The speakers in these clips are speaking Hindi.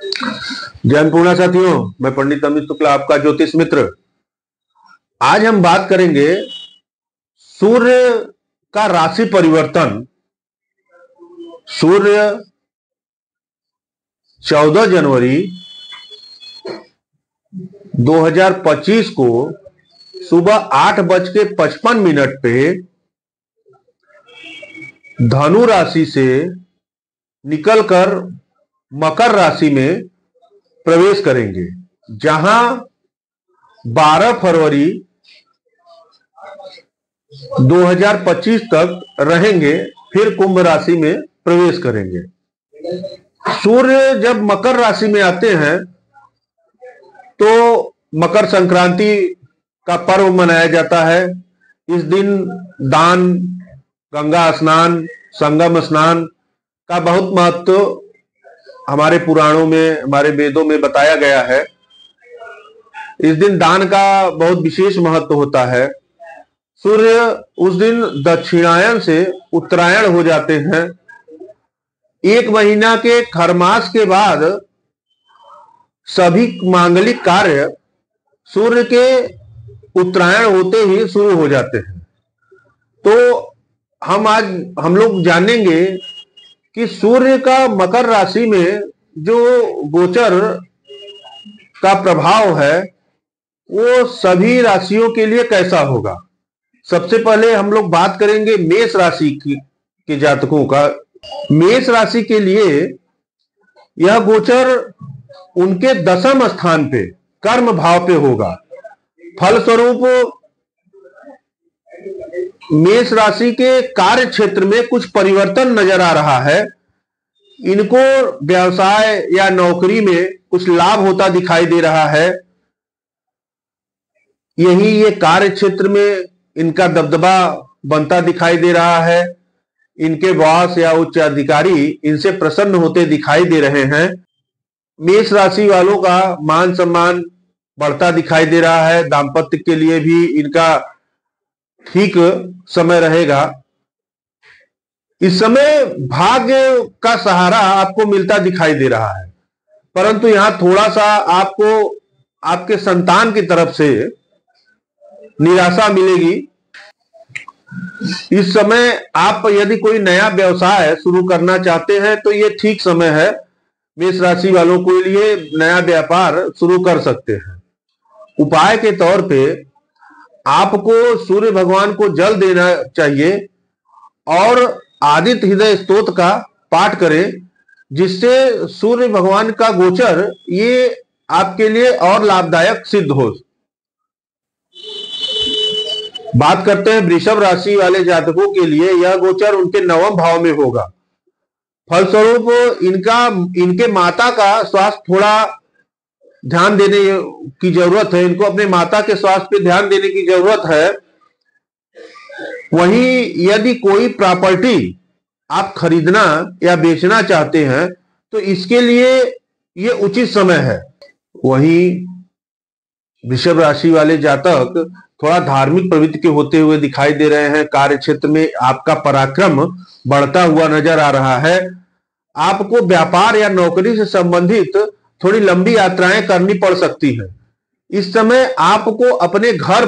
जय अन्नपूर्णा साथियों, मैं पंडित अमित शुक्ला, आपका ज्योतिष मित्र। आज हम बात करेंगे सूर्य का राशि परिवर्तन। सूर्य 14 जनवरी 2025 को सुबह 8:55 पे धनु राशि से निकलकर मकर राशि में प्रवेश करेंगे, जहां 12 फरवरी 2025 तक रहेंगे, फिर कुंभ राशि में प्रवेश करेंगे। सूर्य जब मकर राशि में आते हैं तो मकर संक्रांति का पर्व मनाया जाता है। इस दिन दान, गंगा स्नान, संगम स्नान का बहुत महत्व हमारे पुराणों में, हमारे वेदों में बताया गया है। इस दिन दान का बहुत विशेष महत्व होता है। सूर्य उस दिन दक्षिणायन से उत्तरायण हो जाते हैं। एक महीना के खरमास के बाद सभी मांगलिक कार्य सूर्य के उत्तरायण होते ही शुरू हो जाते हैं। तो हम लोग जानेंगे कि सूर्य का मकर राशि में जो गोचर का प्रभाव है वो सभी राशियों के लिए कैसा होगा। सबसे पहले हम लोग बात करेंगे मेष राशि के जातकों का। मेष राशि के लिए यह गोचर उनके 10वें स्थान पे, कर्म भाव पे होगा। फलस्वरूप मेष राशि के कार्य क्षेत्र में कुछ परिवर्तन नजर आ रहा है। इनको व्यवसाय या नौकरी में कुछ लाभ होता दिखाई दे रहा है। ये कार्य क्षेत्र में इनका दबदबा बनता दिखाई दे रहा है। इनके बॉस या उच्च अधिकारी इनसे प्रसन्न होते दिखाई दे रहे हैं। मेष राशि वालों का मान सम्मान बढ़ता दिखाई दे रहा है। दाम्पत्य के लिए भी इनका ठीक समय रहेगा। इस समय भाग्य का सहारा आपको मिलता दिखाई दे रहा है, परंतु यहां थोड़ा सा आपको आपके संतान की तरफ से निराशा मिलेगी। इस समय आप यदि कोई नया व्यवसाय शुरू करना चाहते हैं तो ये ठीक समय है। मेष राशि वालों के लिए नया व्यापार शुरू कर सकते हैं। उपाय के तौर पे आपको सूर्य भगवान को जल देना चाहिए और आदित्य हृदय स्तोत्र का पाठ करें, जिससे सूर्य भगवान का गोचर ये आपके लिए और लाभदायक सिद्ध हो। बात करते हैं वृषभ राशि वाले जातकों के लिए। यह गोचर उनके 9वें भाव में होगा। फलस्वरूप इनके माता का स्वास्थ्य थोड़ा ध्यान देने की जरूरत है। इनको अपने माता के स्वास्थ्य पे ध्यान देने की जरूरत है। वहीं यदि कोई प्रॉपर्टी आप खरीदना या बेचना चाहते हैं तो इसके लिए ये उचित समय है। वहीं वृषभ राशि वाले जातक थोड़ा धार्मिक प्रवृत्ति के होते हुए दिखाई दे रहे हैं। कार्य क्षेत्र में आपका पराक्रम बढ़ता हुआ नजर आ रहा है। आपको व्यापार या नौकरी से संबंधित थोड़ी लंबी यात्राएं करनी पड़ सकती है। इस समय आपको अपने घर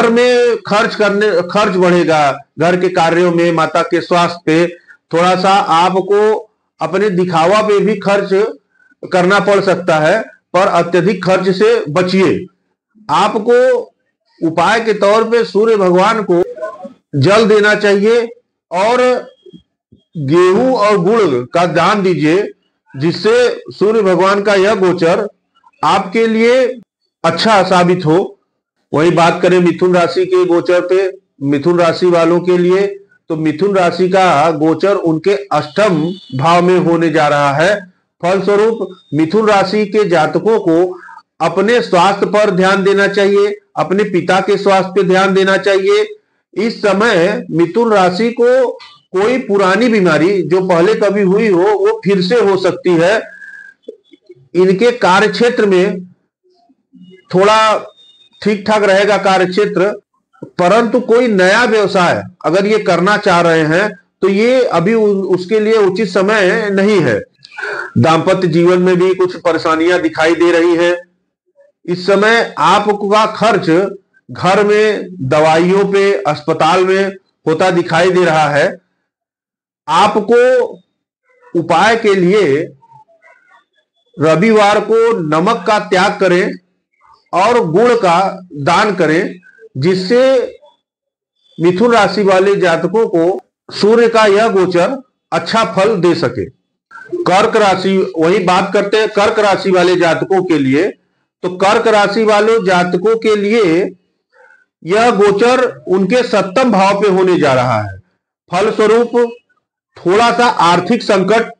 में खर्च बढ़ेगा। घर के कार्यों में, माता के स्वास्थ्य पे थोड़ा सा आपको अपने दिखावा पे भी खर्च करना पड़ सकता है, पर अत्यधिक खर्च से बचिए। आपको उपाय के तौर पे सूर्य भगवान को जल देना चाहिए और गेहूं और गुड़ का दान दीजिए, जिससे सूर्य भगवान का यह गोचर आपके लिए अच्छा साबित हो। वही बात करें मिथुन राशि के गोचर पे, मिथुन राशि वालों के लिए, तो मिथुन राशि का गोचर उनके 8वें भाव में होने जा रहा है। फलस्वरूप मिथुन राशि के जातकों को अपने स्वास्थ्य पर ध्यान देना चाहिए, अपने पिता के स्वास्थ्य पर ध्यान देना चाहिए। इस समय मिथुन राशि को कोई पुरानी बीमारी जो पहले कभी हुई हो वो फिर से हो सकती है। इनके कार्य क्षेत्र में थोड़ा ठीक ठाक रहेगा कार्य क्षेत्र, परंतु कोई नया व्यवसाय अगर ये करना चाह रहे हैं तो ये अभी उसके लिए उचित समय नहीं है। दाम्पत्य जीवन में भी कुछ परेशानियां दिखाई दे रही है। इस समय आपका खर्च घर में, दवाइयों पे, अस्पताल में होता दिखाई दे रहा है। आपको उपाय के लिए रविवार को नमक का त्याग करें और गुड़ का दान करें, जिससे मिथुन राशि वाले जातकों को सूर्य का यह गोचर अच्छा फल दे सके। कर्क राशि, वही बात करते हैं कर्क राशि वाले जातकों के लिए। तो कर्क राशि वाले जातकों के लिए यह गोचर उनके 7वें भाव पे होने जा रहा है। फलस्वरूप थोड़ा सा आर्थिक संकट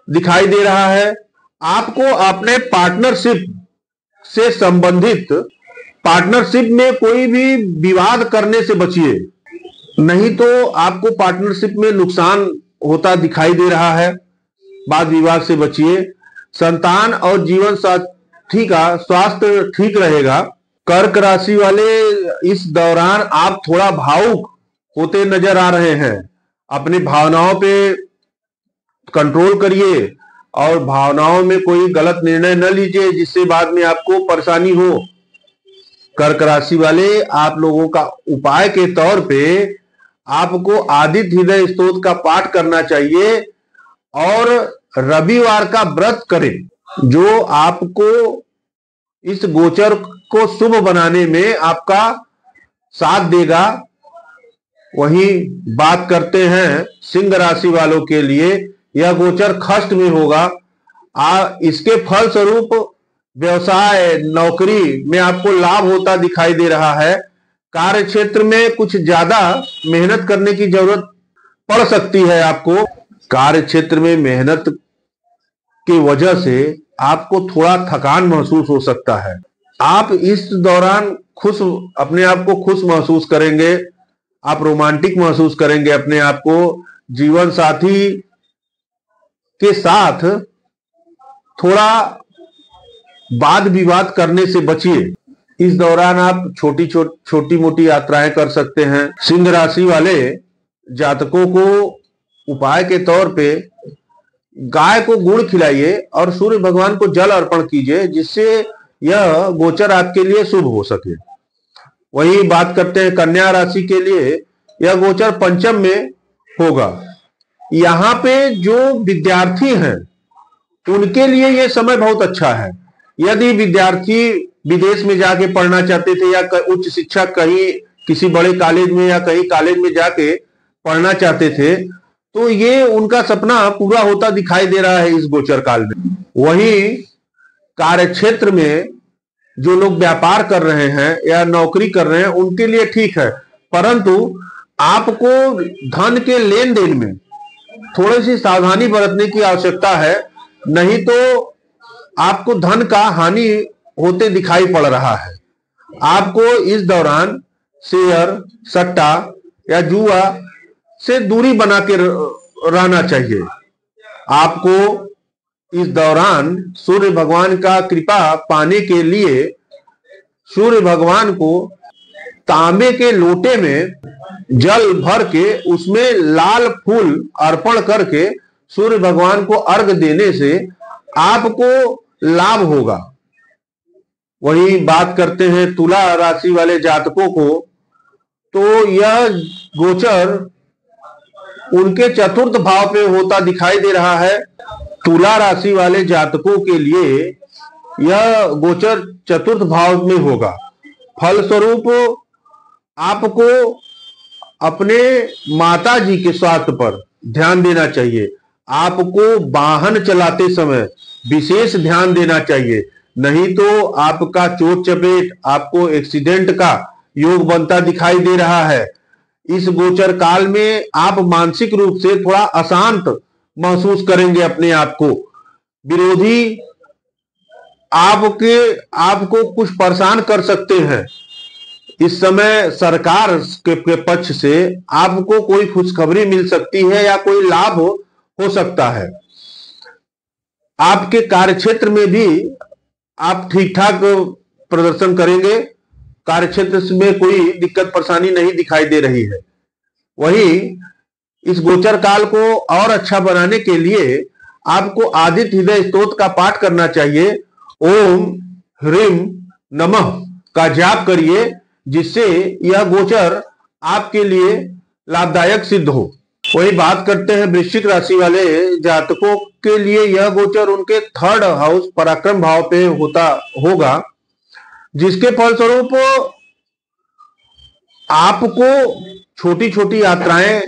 दिखाई दे रहा है। आपको अपने पार्टनरशिप से संबंधित, पार्टनरशिप में कोई भी विवाद करने से बचिए, नहीं तो आपको पार्टनरशिप में नुकसान होता दिखाई दे रहा है। वाद विवाद से बचिए। संतान और जीवन साथी का स्वास्थ्य ठीक रहेगा। कर्क राशि वाले, इस दौरान आप थोड़ा भावुक होते नजर आ रहे हैं। अपनी भावनाओं पे कंट्रोल करिए और भावनाओं में कोई गलत निर्णय न लीजिए जिससे बाद में आपको परेशानी हो। कर्क राशि वाले, आप लोगों का उपाय के तौर पे आपको आदित्य हृदय स्तोत्र का पाठ करना चाहिए और रविवार का व्रत करें, जो आपको इस गोचर को शुभ बनाने में आपका साथ देगा। वहीं बात करते हैं सिंह राशि वालों के लिए, यह गोचर खष्ट में होगा। इसके फल स्वरूप व्यवसाय, नौकरी में आपको लाभ होता दिखाई दे रहा है। कार्य क्षेत्र में कुछ ज्यादा मेहनत करने की जरूरत पड़ सकती है। आपको कार्य क्षेत्र में मेहनत की वजह से आपको थोड़ा थकान महसूस हो सकता है। आप इस दौरान अपने आप को खुश महसूस करेंगे। आप रोमांटिक महसूस करेंगे अपने आप को। जीवन साथी के साथ थोड़ा वाद विवाद करने से बचिए। इस दौरान आप छोटी मोटी यात्राएं कर सकते हैं। सिंह राशि वाले जातकों को उपाय के तौर पे गाय को गुड़ खिलाइए और सूर्य भगवान को जल अर्पण कीजिए, जिससे यह गोचर आपके लिए शुभ हो सके। वही बात करते हैं कन्या राशि के लिए, यह गोचर पंचम में होगा। यहाँ पे जो विद्यार्थी हैं उनके लिए यह समय बहुत अच्छा है। यदि विद्यार्थी विदेश में जाके पढ़ना चाहते थे या उच्च शिक्षा कहीं किसी बड़े कॉलेज में या कहीं कॉलेज में जाके पढ़ना चाहते थे, तो ये उनका सपना पूरा होता दिखाई दे रहा है इस गोचर काल में। वहीं कार्य क्षेत्र में जो लोग व्यापार कर रहे हैं या नौकरी कर रहे हैं उनके लिए ठीक है, परंतु आपको धन के लेन देन में थोड़ी सी सावधानी बरतने की आवश्यकता है, नहीं तो आपको धन का हानि होते दिखाई पड़ रहा है। आपको इस दौरान शेयर, सट्टा या जुआ से दूरी बना के रहना चाहिए। आपको इस दौरान सूर्य भगवान का कृपा पाने के लिए सूर्य भगवान को तांबे के लोटे में जल भर के उसमें लाल फूल अर्पण करके सूर्य भगवान को अर्घ देने से आपको लाभ होगा। वही बात करते हैं तुला राशि वाले जातकों को, तो यह गोचर उनके 4th भाव पे होता दिखाई दे रहा है। तुला राशि वाले जातकों के लिए यह गोचर 4th भाव में होगा। फलस्वरूप आपको अपने माता जी के स्वास्थ्य पर ध्यान देना चाहिए। आपको वाहन चलाते समय विशेष ध्यान देना चाहिए, नहीं तो आपका चोट चपेट, आपको एक्सीडेंट का योग बनता दिखाई दे रहा है। इस गोचर काल में आप मानसिक रूप से थोड़ा अशांत महसूस करेंगे अपने आप को। विरोधी आपको कुछ परेशान कर सकते हैं। इस समय सरकार के पक्ष से आपको कोई खुशखबरी मिल सकती है या कोई लाभ हो सकता है। आपके कार्यक्षेत्र में भी आप ठीक ठाक प्रदर्शन करेंगे। कार्यक्षेत्र में कोई दिक्कत परेशानी नहीं दिखाई दे रही है। वही इस गोचर काल को और अच्छा बनाने के लिए आपको आदित्य हृदय स्तोत्र का पाठ करना चाहिए। ओम ह्रीम नमः का जाप करिए, जिससे यह गोचर आपके लिए लाभदायक सिद्ध हो। वही बात करते हैं वृश्चिक राशि वाले जातकों के लिए, यह गोचर उनके 3rd हाउस पराक्रम भाव पे होगा, जिसके फलस्वरूप आपको छोटी छोटी यात्राएं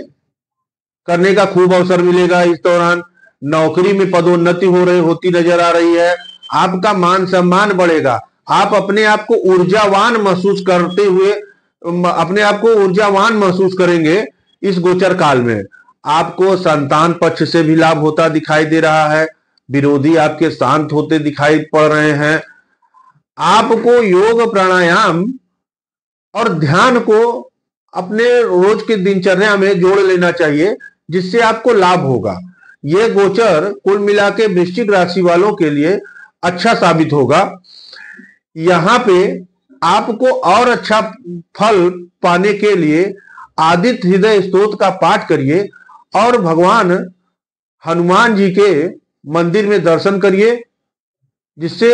करने का खूब अवसर मिलेगा। इस दौरान नौकरी में पदोन्नति होती नजर आ रही है। आपका मान सम्मान बढ़ेगा। आप अपने आप को ऊर्जावान महसूस करते हुए अपने आप को ऊर्जावान महसूस करेंगे। इस गोचर काल में आपको संतान पक्ष से भी लाभ होता दिखाई दे रहा है। विरोधी आपके शांत होते दिखाई पड़ रहे हैं। आपको योग प्राणायाम और ध्यान को अपने रोज की दिनचर्या में जोड़ लेना चाहिए, जिससे आपको लाभ होगा। यह गोचर कुल मिला के वृश्चिक राशि वालों के लिए अच्छा साबित होगा। यहाँ पे आपको और अच्छा फल पाने के लिए आदित्य हृदय स्तोत्र का पाठ करिए और भगवान हनुमान जी के मंदिर में दर्शन करिए, जिससे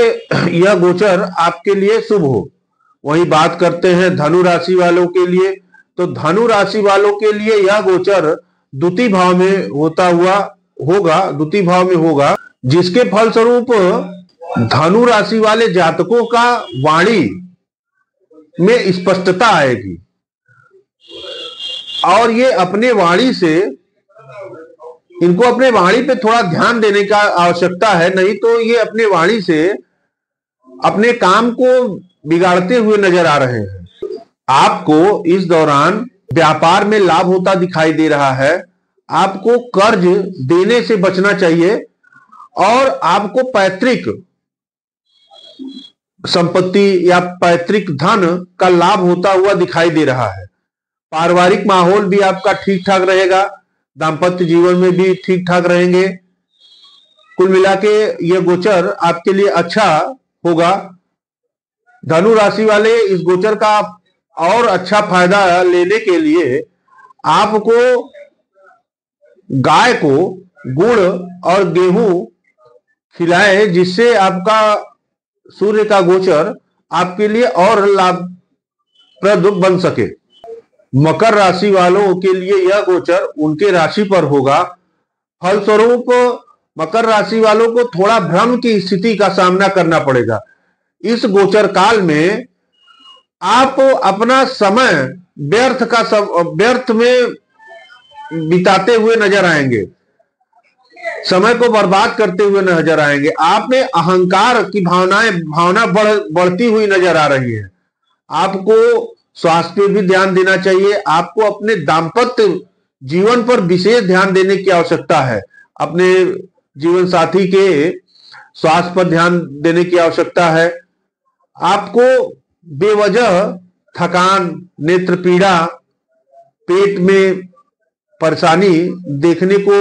यह गोचर आपके लिए शुभ हो। वही बात करते हैं धनु राशि वालों के लिए, तो धनु राशि वालों के लिए यह गोचर द्वितीय भाव में द्वितीय भाव में होगा, जिसके फलस्वरूप धनु राशि वाले जातकों का वाणी में स्पष्टता आएगी और ये इनको अपने वाणी पे थोड़ा ध्यान देने का आवश्यकता है, नहीं तो ये अपने वाणी से अपने काम को बिगाड़ते हुए नजर आ रहे हैं। आपको इस दौरान व्यापार में लाभ होता दिखाई दे रहा है। आपको कर्ज देने से बचना चाहिए और आपको पैतृक संपत्ति या पैतृक धन का लाभ होता हुआ दिखाई दे रहा है। पारिवारिक माहौल भी आपका ठीक ठाक रहेगा। दाम्पत्य जीवन में भी ठीक ठाक रहेंगे। कुल मिला के यह गोचर आपके लिए अच्छा होगा। धनु राशि वाले इस गोचर का और अच्छा फायदा लेने के लिए आपको गाय को गुड़ और गेहूं खिलाएं, जिससे आपका सूर्य का गोचर आपके लिए और लाभप्रद बन सके। मकर राशि वालों के लिए यह गोचर उनके राशि पर होगा। फलस्वरूप मकर राशि वालों को थोड़ा भ्रम की स्थिति का सामना करना पड़ेगा। इस गोचर काल में आप अपना समय व्यर्थ में बिताते हुए नजर आएंगे, समय को बर्बाद करते हुए नजर आएंगे। आप में अहंकार की भावना बढ़ती हुई नजर आ रही है। आपको स्वास्थ्य पे भी ध्यान देना चाहिए। आपको अपने दाम्पत्य जीवन पर विशेष ध्यान देने की आवश्यकता है। अपने जीवन साथी के स्वास्थ्य पर ध्यान देने की आवश्यकता है। आपको बेवजह थकान, नेत्र पीड़ा, पेट में परेशानी देखने को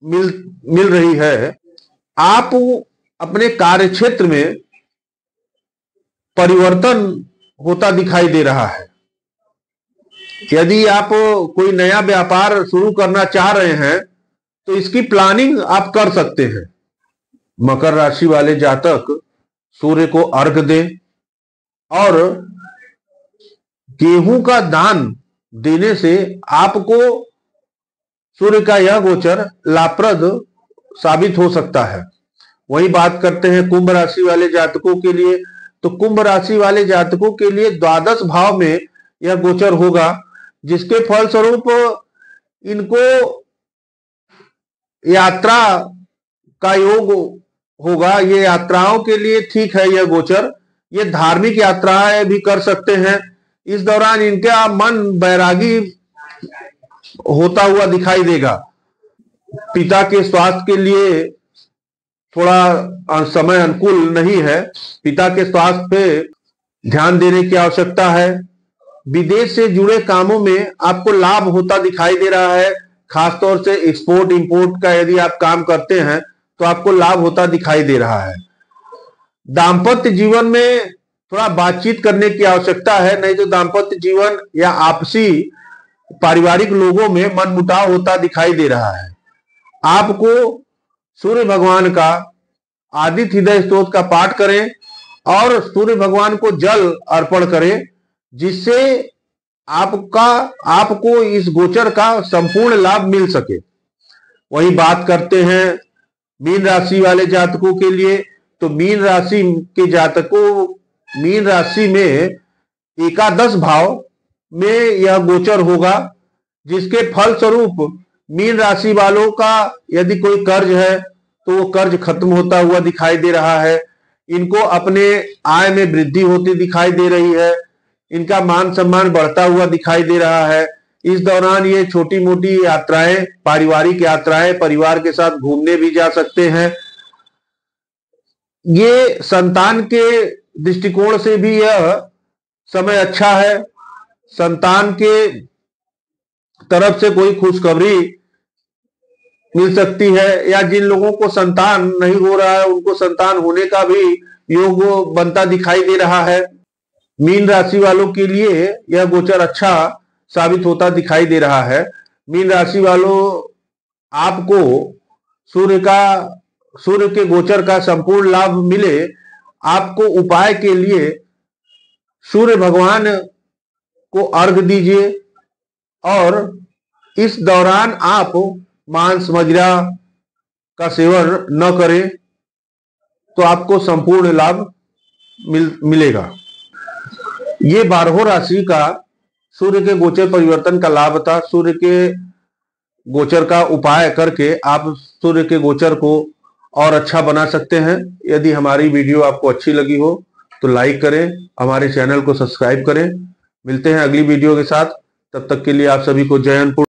मिल रही है। आप अपने कार्य क्षेत्र में परिवर्तन होता दिखाई दे रहा है। यदि आप कोई नया व्यापार शुरू करना चाह रहे हैं तो इसकी प्लानिंग आप कर सकते हैं। मकर राशि वाले जातक सूर्य को अर्घ दें और गेहूं का दान देने से आपको सूर्य का यह गोचर लाभप्रद साबित हो सकता है। वही बात करते हैं कुंभ राशि वाले जातकों के लिए, तो कुंभ राशि वाले जातकों के लिए द्वादश भाव में यह गोचर होगा, जिसके फलस्वरूप इनको यात्रा का योग होगा। ये यात्राओं के लिए ठीक है यह गोचर। ये धार्मिक यात्राएं भी कर सकते हैं। इस दौरान इनका मन बैरागी होता हुआ दिखाई देगा। पिता के स्वास्थ्य के लिए थोड़ा समय अनुकूल नहीं है। पिता के स्वास्थ्य पे ध्यान देने की आवश्यकता है। विदेश से जुड़े कामों में आपको लाभ होता दिखाई दे रहा है। खासतौर से एक्सपोर्ट इंपोर्ट का यदि आप काम करते हैं तो आपको लाभ होता दिखाई दे रहा है। दाम्पत्य जीवन में थोड़ा बातचीत करने की आवश्यकता है, नहीं तो दाम्पत्य जीवन या आपसी पारिवारिक लोगों में मनमुटाव होता दिखाई दे रहा है। आपको सूर्य भगवान का आदित्य हृदय स्तोत्र का पाठ करें और सूर्य भगवान को जल अर्पण करें, जिससे आपको इस गोचर का संपूर्ण लाभ मिल सके। वही बात करते हैं मीन राशि वाले जातकों के लिए, तो मीन राशि के जातकों, मीन राशि में एकादश भाव में यह गोचर होगा, जिसके फल स्वरूप मीन राशि वालों का यदि कोई कर्ज है तो वो कर्ज खत्म होता हुआ दिखाई दे रहा है। इनको अपने आय में वृद्धि होती दिखाई दे रही है। इनका मान सम्मान बढ़ता हुआ दिखाई दे रहा है। इस दौरान ये छोटी मोटी यात्राएं, पारिवारिक यात्राएं, परिवार के साथ घूमने भी जा सकते हैं। ये संतान के दृष्टिकोण से भी यह समय अच्छा है। संतान के तरफ से कोई खुशखबरी मिल सकती है, या जिन लोगों को संतान नहीं हो रहा है उनको संतान होने का भी योग बनता दिखाई दे रहा है। मीन राशि वालों के लिए यह गोचर अच्छा साबित होता दिखाई दे रहा है। मीन राशि वालों, आपको सूर्य के गोचर का संपूर्ण लाभ मिले, आपको उपाय के लिए सूर्य भगवान को अर्घ दीजिए और इस दौरान आप मांस मदिरा का सेवन न करें तो आपको संपूर्ण लाभ मिलेगा। ये 12 राशि का सूर्य के गोचर परिवर्तन का लाभ था। सूर्य के गोचर का उपाय करके आप सूर्य के गोचर को और अच्छा बना सकते हैं। यदि हमारी वीडियो आपको अच्छी लगी हो तो लाइक करें, हमारे चैनल को सब्सक्राइब करें। मिलते हैं अगली वीडियो के साथ, तब तक के लिए आप सभी को जय हिंद।